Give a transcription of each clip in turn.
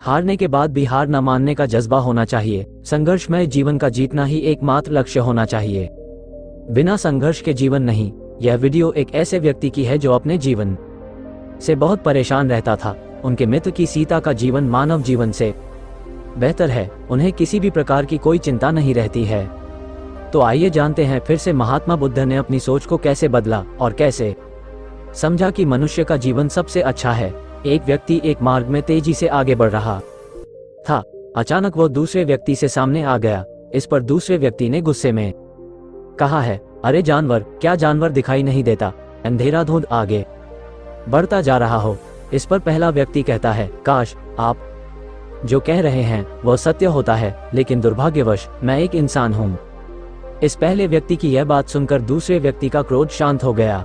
हारने के बाद भी हार न मानने का जज्बा होना चाहिए। संघर्षमय जीवन का जीतना ही एकमात्र लक्ष्य होना चाहिए, बिना संघर्ष के जीवन नहीं। यह वीडियो एक ऐसे व्यक्ति की है जो अपने जीवन से बहुत परेशान रहता था। उनके मित्र की सीता का जीवन मानव जीवन से बेहतर है, उन्हें किसी भी प्रकार की कोई चिंता नहीं रहती है। तो आइए जानते हैं फिर से महात्मा बुद्ध ने अपनी सोच को कैसे बदला और कैसे समझा कि मनुष्य का जीवन सबसे अच्छा है। एक व्यक्ति एक मार्ग में तेजी से आगे बढ़ रहा था। अचानक वो दूसरे व्यक्ति से सामने आ गया। इस पर दूसरे व्यक्ति ने गुस्से में कहा है, अरे जानवर, क्या जानवर दिखाई नहीं देता? अंधेरा धुंध आगे बढ़ता जा रहा हो। इस पर पहला व्यक्ति कहता है, काश आप जो कह रहे हैं वह सत्य होता है, लेकिन दुर्भाग्यवश मैं एक इंसान हूँ। इस पहले व्यक्ति की यह बात सुनकर दूसरे व्यक्ति का क्रोध शांत हो गया।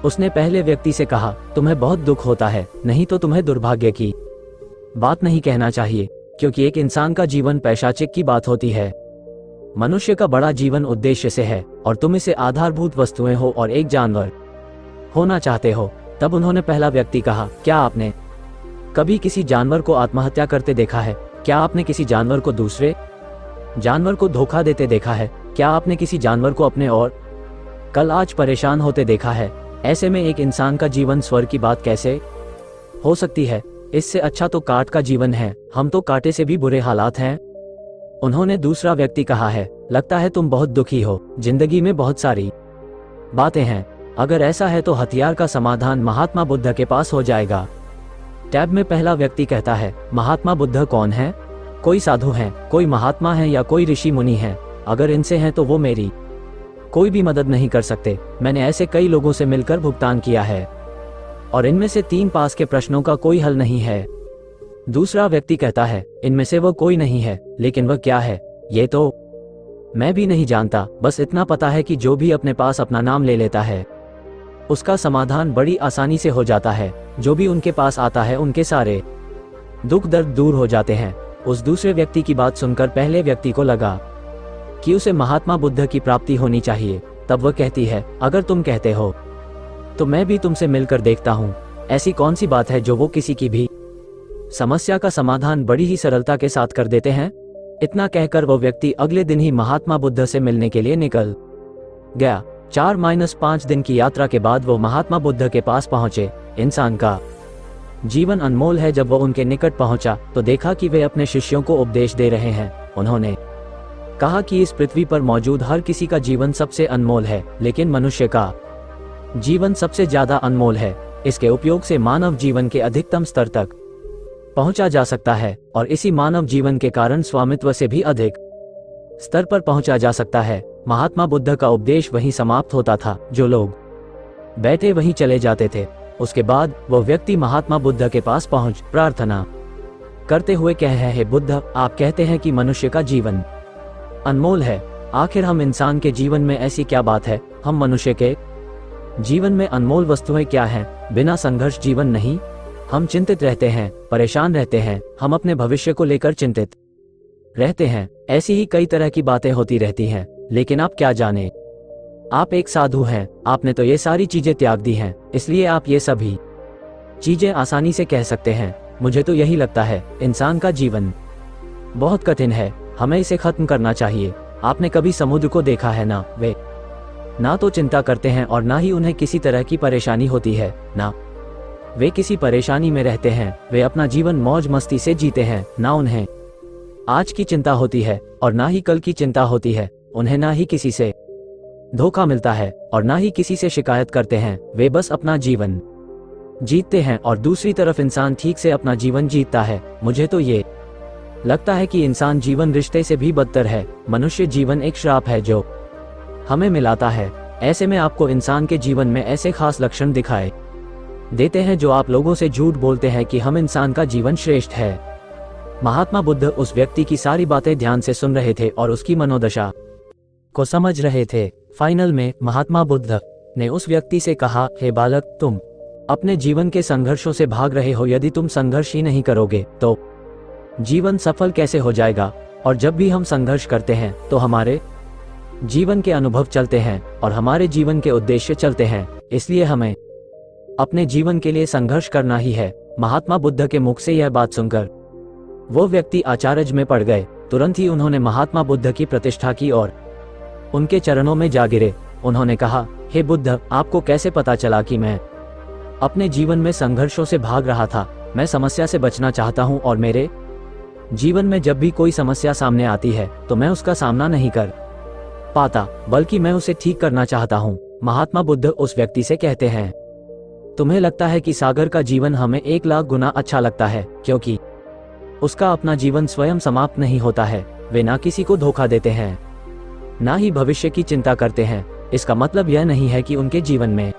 उसने पहले व्यक्ति से कहा, तुम्हें बहुत दुख होता है, नहीं तो तुम्हें दुर्भाग्य की बात नहीं कहना चाहिए, क्योंकि एक इंसान का जीवन पैशाचिक की बात होती है। मनुष्य का बड़ा जीवन उद्देश्य से है और तुम इसे आधारभूत वस्तुएं हो और एक जानवर होना चाहते हो। तब उन्होंने पहला व्यक्ति कहा, क्या आपने कभी किसी जानवर को आत्महत्या करते देखा है? क्या आपने किसी जानवर को दूसरे जानवर को धोखा देते देखा है? क्या आपने किसी जानवर को अपने और कल आज परेशान होते देखा है? ऐसे में एक इंसान का जीवन स्वर्ग की बात कैसे हो सकती है? इससे अच्छा तो काट का जीवन है, हम तो कांटे से भी बुरे हालात हैं। उन्होंने दूसरा व्यक्ति कहा है, लगता है तुम बहुत दुखी हो, जिंदगी में बहुत सारी बातें हैं। अगर ऐसा है तो हथियार का समाधान महात्मा बुद्ध के पास हो जाएगा। टैब में पहला व्यक्ति कहता है, महात्मा बुद्ध कौन है? कोई साधु हैं, कोई महात्मा हैं या कोई ऋषि मुनि हैं? अगर इनसे हैं तो वो मेरी कोई भी मदद नहीं कर सकते। मैंने ऐसे कई लोगों से मिलकर भुगतान किया है और इनमें से 3 पास के प्रश्नों का कोई हल नहीं है। दूसरा व्यक्ति कहता है, इनमें से वो कोई नहीं है, लेकिन वह क्या है ये तो मैं भी नहीं जानता। बस इतना पता है कि जो भी अपने पास अपना नाम ले लेता है उसका समाधान बड़ी आसानी से हो जाता है। जो भी उनके पास आता है उनके सारे दुख दर्द दूर हो जाते हैं। उस दूसरे व्यक्ति की बात सुनकर पहले व्यक्ति को लगा कि उसे महात्मा बुद्ध की प्राप्ति होनी चाहिए। तब वह कहती है, अगर तुम कहते हो तो मैं भी तुमसे मिलकर देखता हूँ। ऐसी कौन सी बात है जो वो किसी की भी समस्या का समाधान बड़ी ही सरलता के साथ कर देते हैं? इतना कहकर वो व्यक्ति अगले दिन ही महात्मा बुद्ध से मिलने के लिए निकल गया। 4-5 दिन की यात्रा के बाद वो महात्मा बुद्ध के पास पहुंचे। इंसान का जीवन अनमोल है। जब वो उनके निकट पहुंचा तो देखा कि वे अपने शिष्यों को उपदेश दे रहे हैं। उन्होंने कहा कि इस पृथ्वी पर मौजूद हर किसी का जीवन सबसे अनमोल है, लेकिन मनुष्य का जीवन सबसे ज्यादा अनमोल है। इसके उपयोग से मानव जीवन के अधिकतम स्तर तक पहुंचा जा सकता है और इसी मानव जीवन के कारण स्वामित्व से भी अधिक स्तर पर पहुंचा जा सकता है। महात्मा बुद्ध का उपदेश वहीं समाप्त होता था। जो लोग बैठे वहीं चले जाते थे। उसके बाद वो व्यक्ति महात्मा बुद्ध के पास पहुंच प्रार्थना करते हुए कह रहे हैं, बुद्ध, आप कहते हैं कि मनुष्य का जीवन अनमोल है। आखिर हम इंसान के जीवन में ऐसी क्या बात है? हम मनुष्य के जीवन में अनमोल वस्तुएं क्या हैं? बिना संघर्ष जीवन नहीं। हम चिंतित रहते हैं, परेशान रहते हैं, हम अपने भविष्य को लेकर चिंतित रहते हैं। ऐसी ही कई तरह की बातें होती रहती हैं, लेकिन आप क्या जाने, आप एक साधु हैं। आपने तो ये सारी चीजें त्याग दी हैं, इसलिए आप ये सभी चीजें आसानी से कह सकते हैं। मुझे तो यही लगता है, इंसान का जीवन बहुत कठिन है, हमें इसे खत्म करना चाहिए। आपने कभी समुद्र को देखा है ना? वे ना तो चिंता करते हैं और ना ही उन्हें किसी तरह की परेशानी होती है। ना वे किसी परेशानी में रहते हैं। वे अपना जीवन मौज मस्ती से जीते हैं। ना उन्हें आज की चिंता होती है और ना ही कल की चिंता होती है। उन्हें ना ही किसी से धोखा मिलता है और ना ही किसी से शिकायत करते हैं। वे बस अपना जीवन जीतते हैं और दूसरी तरफ इंसान ठीक से अपना जीवन जीतता है। मुझे तो ये लगता है कि इंसान जीवन रिश्ते से भी बदतर है। मनुष्य जीवन एक श्राप है जो हमें मिलाता है। ऐसे में आपको इंसान के जीवन में ऐसे खास लक्षण दिखाई देते हैं जो आप लोगों से झूठ बोलते हैं कि हम इंसान का जीवन श्रेष्ठ है। महात्मा बुद्ध उस व्यक्ति की सारी बातें ध्यान से सुन रहे थे और उसकी मनोदशा को समझ रहे थे। फाइनल में महात्मा बुद्ध ने उस व्यक्ति से कहा, हे बालक, तुम अपने जीवन के संघर्षों से भाग रहे हो। यदि तुम संघर्ष ही नहीं करोगे तो जीवन सफल कैसे हो जाएगा? और जब भी हम संघर्ष करते हैं तो हमारे जीवन के अनुभव चलते हैं और हमारे जीवन के उद्देश्य चलते हैं। इसलिए हमें अपने जीवन के लिए संघर्ष करना ही है। महात्मा बुद्ध के मुख से यह बात सुनकर वो व्यक्ति आचार्य में पड़ गए। तुरंत ही उन्होंने महात्मा बुद्ध की प्रतिष्ठा की और उनके चरणों में जा गिरे। उन्होंने कहा, हे बुद्ध, आपको कैसे पता चला कि मैं अपने जीवन में संघर्षों से भाग रहा था? मैं समस्या से बचना चाहता हूँ और मेरे जीवन में जब भी कोई समस्या सामने आती है तो मैं उसका सामना नहीं कर पाता, बल्कि मैं उसे ठीक करना चाहता हूँ। महात्मा बुद्ध उस व्यक्ति से कहते हैं, तुम्हें लगता है कि सागर का जीवन हमें 1,00,000 गुना अच्छा लगता है, क्योंकि उसका अपना जीवन स्वयं समाप्त नहीं होता है। वे ना किसी को धोखा देते हैं, ना ही भविष्य की चिंता करते हैं। इसका मतलब यह नहीं है कि उनके जीवन में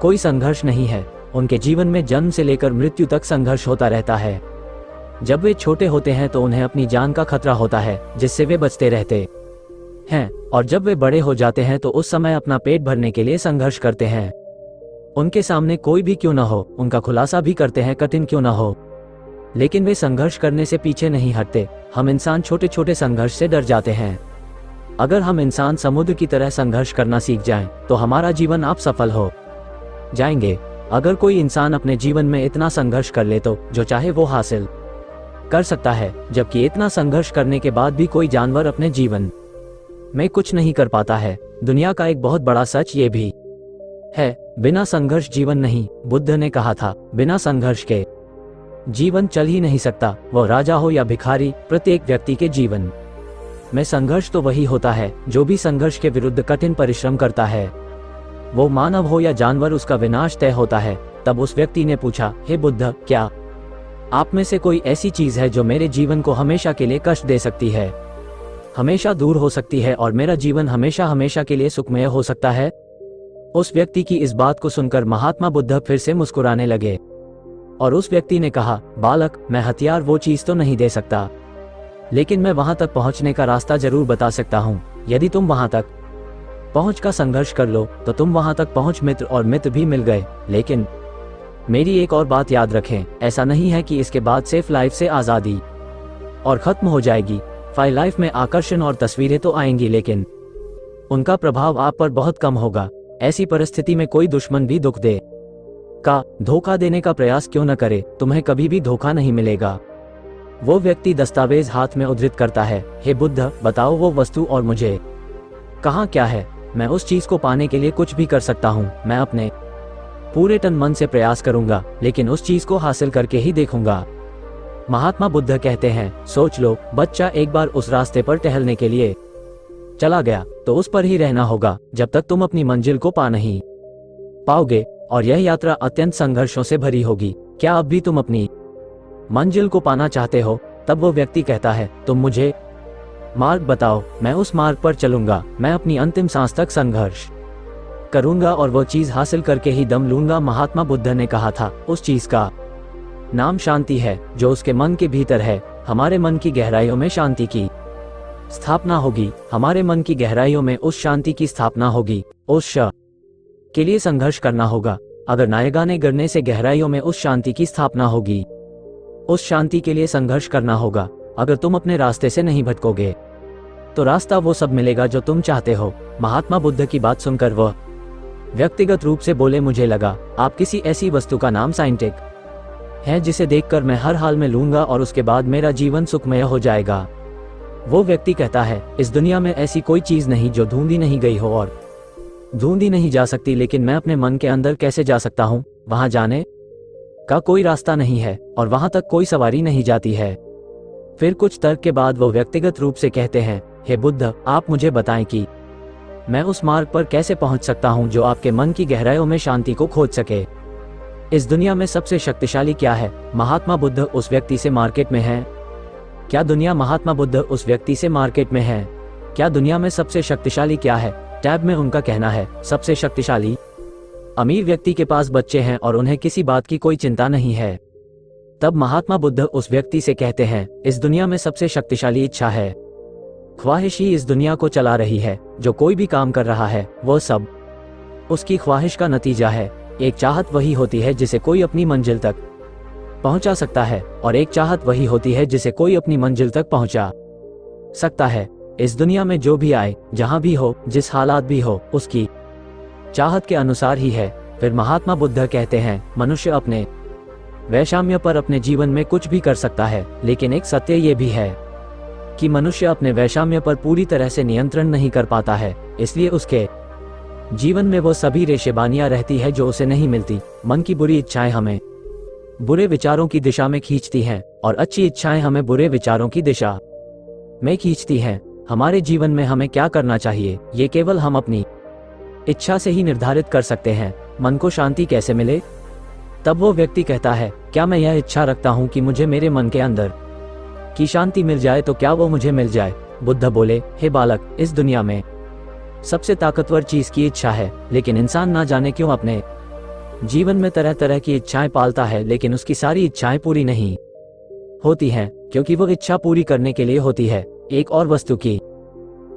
कोई संघर्ष नहीं है। उनके जीवन में जन्म से लेकर मृत्यु तक संघर्ष होता रहता है। जब वे छोटे होते हैं तो उन्हें अपनी जान का खतरा होता है, जिससे वे बचते रहते हैं, और जब वे बड़े हो जाते हैं तो उस समय अपना पेट भरने के लिए संघर्ष करते हैं। उनके सामने कोई भी क्यों न हो, उनका खुलासा भी करते हैं, कठिन क्यों न हो, लेकिन वे संघर्ष करने से पीछे नहीं हटते। हम इंसान छोटे छोटे संघर्ष से डर जाते हैं। अगर हम इंसान समुद्र की तरह संघर्ष करना सीख जाएं, तो हमारा जीवन आप सफल हो जाएंगे। अगर कोई इंसान अपने जीवन में इतना संघर्ष कर ले तो जो चाहे वो हासिल कर सकता है, जबकि इतना संघर्ष करने के बाद भी कोई जानवर अपने जीवन में कुछ नहीं कर पाता है। दुनिया का एक बहुत बड़ा सच ये भी है, बिना संघर्ष जीवन नहीं। बुद्ध ने कहा था, बिना संघर्ष के जीवन चल ही नहीं सकता। वह राजा हो या भिखारी, प्रत्येक व्यक्ति के जीवन में संघर्ष तो वही होता है जो भी संघर्ष के विरुद्ध कठिन परिश्रम करता है। वो मानव हो या जानवर, उसका विनाश तय होता है। तब उस व्यक्ति ने पूछा, हे बुद्ध, क्या आप में से कोई ऐसी चीज है जो मेरे जीवन को हमेशा के लिए कष्ट दे सकती है, हमेशा दूर हो सकती है और मेरा जीवन हमेशा हमेशा के लिए सुखमय हो सकता है? उस व्यक्ति की इस बात को सुनकर महात्मा बुद्ध फिर से मुस्कुराने लगे और उस व्यक्ति ने कहा, बालक, मैं हथियार वो चीज तो नहीं दे सकता, लेकिन मैं वहां तक पहुंचने का रास्ता जरूर बता सकता हूँ। यदि तुम वहां तक पहुंच का संघर्ष कर लो तो तुम वहां तक पहुंच मित्र और मित्र भी मिल गए। लेकिन मेरी एक और बात याद रखें, ऐसा नहीं है कि इसके बाद सेफ लाइफ से आजादी और खत्म हो जाएगी। फाइल लाइफ में आकर्षण और तस्वीरें तो आएंगी, लेकिन उनका प्रभाव आप पर बहुत कम होगा। ऐसी परिस्थिति में कोई दुश्मन भी दुख दे का धोखा देने का प्रयास क्यों न करे, तुम्हें कभी भी धोखा नहीं मिलेगा। वो व्यक्ति दस्तावेज हाथ में उद्धृत करता है, हे बुद्ध, बताओ वो वस्तु और मुझे कहाँ क्या है। मैं उस चीज को पाने के लिए कुछ भी कर सकता हूँ। मैं अपने पूरे तन मन से प्रयास करूंगा, लेकिन उस चीज को हासिल करके ही देखूंगा। महात्मा बुद्ध कहते हैं, सोच लो, बच्चा एक बार उस रास्ते पर टहलने के लिए चला गया तो उस पर ही रहना होगा जब तक तुम अपनी मंजिल को पा नहीं पाओगे, और यह यात्रा अत्यंत संघर्षों से भरी होगी। क्या अब भी तुम अपनी मंजिल को पाना चाहते हो? तब वो व्यक्ति कहता है, तुम मुझे मार्ग बताओ, मैं उस मार्ग पर चलूंगा। मैं अपनी अंतिम सांस तक संघर्ष करूंगा और वो चीज हासिल करके ही दम लूंगा। महात्मा बुद्ध ने कहा था, उस चीज का नाम शांति है जो उसके मन के भीतर है। हमारे मन की गहराइयों में शांति की स्थापना होगी। हमारे मन की गहराइयों में उस शांति की स्थापना होगी। उस के लिए संघर्ष करना होगा। अगर नायगाने गिरने से गहराइयों में उस शांति की स्थापना होगी, उस शांति के लिए संघर्ष करना होगा। अगर तुम अपने रास्ते से नहीं भटकोगे तो रास्ता वो सब मिलेगा जो तुम चाहते हो। महात्मा बुद्ध की बात सुनकर वह व्यक्तिगत रूप से बोले, मुझे लगा आप किसी ऐसी वस्तु का नाम साइंटिक है जिसे देखकर मैं हर हाल में लूंगा और उसके बाद मेरा जीवन सुखमय हो जाएगा। वो व्यक्ति कहता है, इस दुनिया में ऐसी कोई चीज नहीं जो ढूंढी नहीं गई हो और ढूंढी नहीं जा सकती, लेकिन मैं अपने मन के अंदर कैसे जा सकता हूँ? वहां जाने का कोई रास्ता नहीं है और वहां तक कोई सवारी नहीं जाती है। फिर कुछ तर्क के बाद वो व्यक्तिगत रूप से कहते हैं, हे बुद्ध, आप मुझे बताएं कि मैं उस मार्ग पर कैसे पहुंच सकता हूं जो आपके मन की गहराइयों में शांति को खोज सके। इस दुनिया में सबसे शक्तिशाली क्या है? महात्मा बुद्ध उस व्यक्ति से मार्केट में है। क्या दुनिया महात्मा बुद्ध उस व्यक्ति से मार्केट में है? क्या दुनिया में सबसे शक्तिशाली क्या है? टैब में उनका कहना है, सबसे शक्तिशाली अमीर व्यक्ति के पास बच्चे हैं और उन्हें किसी बात की कोई चिंता नहीं है। तब महात्मा बुद्ध उस व्यक्ति से कहते हैं, इस दुनिया में सबसे शक्तिशाली इच्छा है। ख्वाहिश ही इस दुनिया को चला रही है। जो कोई भी काम कर रहा है वो सब उसकी ख्वाहिश का नतीजा है। एक चाहत वही होती है जिसे कोई अपनी मंजिल तक पहुंचा सकता है, और एक चाहत वही होती है जिसे कोई अपनी मंजिल तक पहुंचा सकता है। इस दुनिया में जो भी आए, जहां भी हो, जिस हालात भी हो, उसकी चाहत के अनुसार ही है। फिर महात्मा बुद्ध कहते हैं, मनुष्य अपने वैषम्य पर अपने जीवन में कुछ भी कर सकता है, लेकिन एक सत्य ये भी है कि मनुष्य अपने वैषम्य पर पूरी तरह से नियंत्रण नहीं कर पाता है। इसलिए उसके जीवन में वो सभी रेशेबानियां रहती है जो उसे नहीं मिलती। मन की बुरी इच्छाएं हमें बुरे विचारों की दिशा में खींचती हैं और अच्छी इच्छाएं हमें बुरे विचारों की दिशा में खींचती हैं। हमारे जीवन में हमें क्या करना चाहिए, ये केवल हम अपनी इच्छा से ही निर्धारित कर सकते हैं। मन को शांति कैसे मिले? तब वो व्यक्ति कहता है, क्या मैं यह इच्छा रखता हूं कि मुझे मेरे मन के अंदर की शांति मिल जाए, तो क्या वो मुझे मिल जाए? बुद्ध बोले, हे बालक, इस दुनिया में सबसे ताकतवर चीज की इच्छा है, लेकिन इंसान ना जाने क्यों अपने जीवन में तरह तरह की इच्छाएं पालता है, लेकिन उसकी सारी इच्छाएं पूरी नहीं होती हैं, क्योंकि वो इच्छा पूरी करने के लिए होती है एक और वस्तु की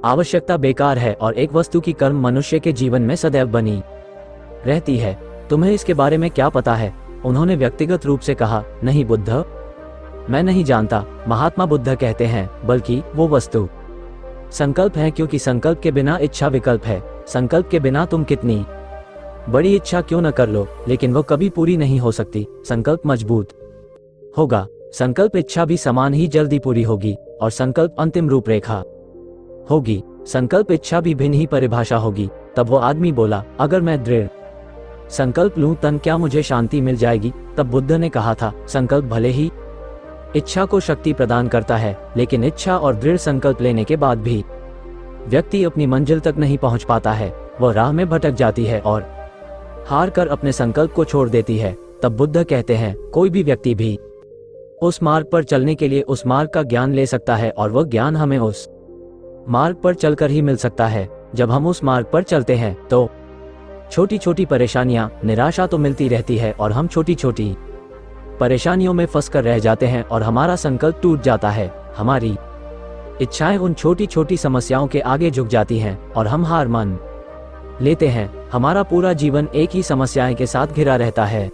आवश्यकता बेकार है, और एक वस्तु की कर्म मनुष्य के जीवन में सदैव बनी रहती है। तुम्हें इसके बारे में क्या पता है? उन्होंने व्यक्तिगत रूप से कहा, नहीं बुद्ध, मैं नहीं जानता। महात्मा बुद्ध कहते हैं, बल्कि वो वस्तु संकल्प है, क्योंकि संकल्प के बिना इच्छा विकल्प है। संकल्प के बिना तुम कितनी बड़ी इच्छा क्यों न कर लो, लेकिन वो कभी पूरी नहीं हो सकती। संकल्प मजबूत होगा, संकल्प इच्छा भी समान ही जल्दी पूरी होगी, और संकल्प अंतिम रूपरेखा होगी। संकल्प इच्छा भी भिन्न ही परिभाषा होगी। तब वो आदमी बोला, अगर मैं दृढ़ संकल्प लूं तब क्या मुझे शांति मिल जाएगी? तब बुद्ध ने कहा था, संकल्प भले ही इच्छा को शक्ति प्रदान करता है, लेकिन इच्छा और दृढ़ संकल्प लेने के बाद भी व्यक्ति अपनी मंजिल तक नहीं पहुंच पाता है। वह राह में भटक जाती है और हार कर अपने संकल्प को छोड़ देती है। तब बुद्ध कहते हैं, कोई भी व्यक्ति भी उस मार्ग पर चलने के लिए उस मार्ग का ज्ञान ले सकता है, और वह ज्ञान हमें उस मार्ग पर चलकर ही मिल सकता है। जब हम उस मार्ग पर चलते हैं तो छोटी छोटी परेशानियां, निराशा तो मिलती रहती है, और हम छोटी छोटी परेशानियों में फंसकर रह जाते हैं और हमारा संकल्प टूट जाता है। हमारी इच्छाएं उन छोटी छोटी समस्याओं के आगे झुक जाती हैं और हम हार मान लेते हैं। हमारा पूरा जीवन एक ही समस्याएं के साथ घिरा रहता है।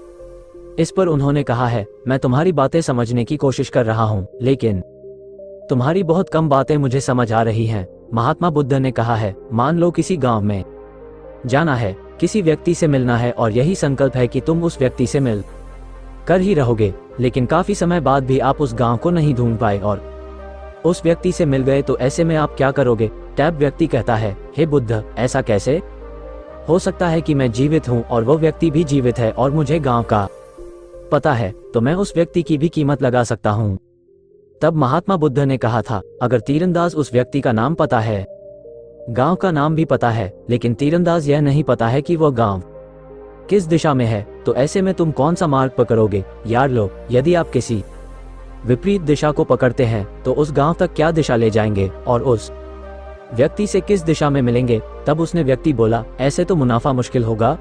इस पर उन्होंने कहा है, मैं तुम्हारी बातें समझने की कोशिश कर रहा हूं, लेकिन तुम्हारी बहुत कम बातें मुझे समझ आ रही हैं। महात्मा बुद्ध ने कहा है, मान लो किसी गांव में जाना है, किसी व्यक्ति से मिलना है, और यही संकल्प है कि तुम उस व्यक्ति से मिल कर ही रहोगे, लेकिन काफी समय बाद भी आप उस गांव को नहीं ढूंढ पाए और उस व्यक्ति से मिल गए, तो ऐसे में आप क्या करोगे? टैब व्यक्ति कहता है, हे बुद्ध, ऐसा कैसे हो सकता है कि मैं जीवित हूं और वो व्यक्ति भी जीवित है, और मुझे गांव का पता है, तो मैं उस व्यक्ति की भी कीमत लगा सकता हूं। तब महात्मा बुद्ध ने कहा था, अगर तीरंदाज उस व्यक्ति का नाम पता है, गांव का नाम भी पता है, लेकिन तीरंदाज यह नहीं पता है कि वो गांव किस दिशा में है, तो ऐसे में तुम कौन सा मार्ग पकड़ोगे? याद लो, यदि आप किसी विपरीत दिशा को पकड़ते हैं तो उस गांव तक क्या दिशा ले जाएंगे, और उस व्यक्ति से किस दिशा में मिलेंगे? तब उसने व्यक्ति बोला, ऐसे तो मुनाफा मुश्किल होगा।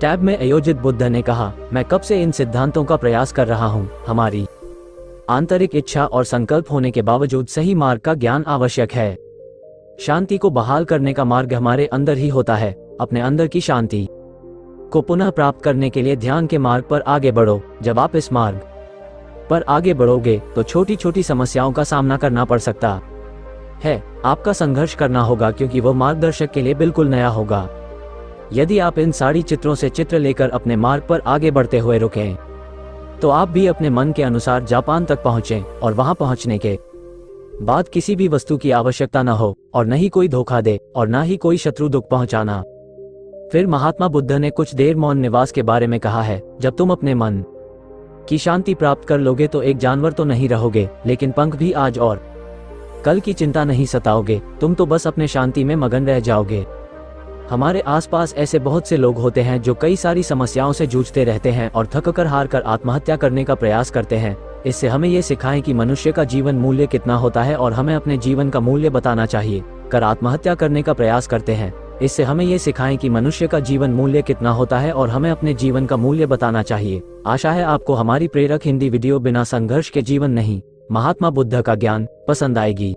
टैब में आयोजित बुद्ध ने कहा, मैं कब से इन सिद्धांतों का प्रयास कर रहा हूं। हमारी आंतरिक इच्छा और संकल्प होने के बावजूद सही मार्ग का ज्ञान आवश्यक है। शांति को बहाल करने का मार्ग हमारे अंदर ही होता है। अपने अंदर की शांति को पुनः प्राप्त करने के लिए ध्यान के मार्ग पर आगे बढ़ो। जब आप इस मार्ग पर आगे बढ़ोगे तो छोटी छोटी समस्याओं का सामना करना पड़ सकता है। आपका संघर्ष करना होगा, क्योंकि वो मार्गदर्शक के लिए बिल्कुल नया होगा। यदि आप इन सारी चित्रों से चित्र लेकर अपने मार्ग पर आगे बढ़ते हुए रुकें, तो आप भी अपने मन के अनुसार जापान तक पहुंचें, और वहां पहुंचने के बाद किसी भी वस्तु की आवश्यकता न हो, और न ही कोई धोखा दे, और न ही कोई शत्रु दुख पहुंचाना। फिर महात्मा बुद्ध ने कुछ देर मौन निवास के बारे में कहा है। जब तुम अपने मन की शांति प्राप्त कर लोगे तो एक जानवर तो नहीं रहोगे, लेकिन पंख भी आज और कल की चिंता नहीं सताओगे। तुम तो बस अपने शांति में मगन रह जाओगे। हमारे आसपास ऐसे बहुत से लोग होते हैं जो कई सारी समस्याओं से जूझते रहते हैं और थक कर हार कर आत्महत्या करने का प्रयास करते हैं। इससे हमें ये सिखाएं कि मनुष्य का जीवन मूल्य कितना होता है, और हमें अपने जीवन का मूल्य बताना चाहिए। कर आत्महत्या करने का प्रयास करते हैं। इससे हमें ये सिखाएं कि मनुष्य का जीवन मूल्य कितना होता है, और हमें अपने जीवन का मूल्य बताना चाहिए। आशा है आपको हमारी प्रेरक हिंदी वीडियो बिना संघर्ष के जीवन नहीं, महात्मा बुद्ध का ज्ञान पसंद आएगी।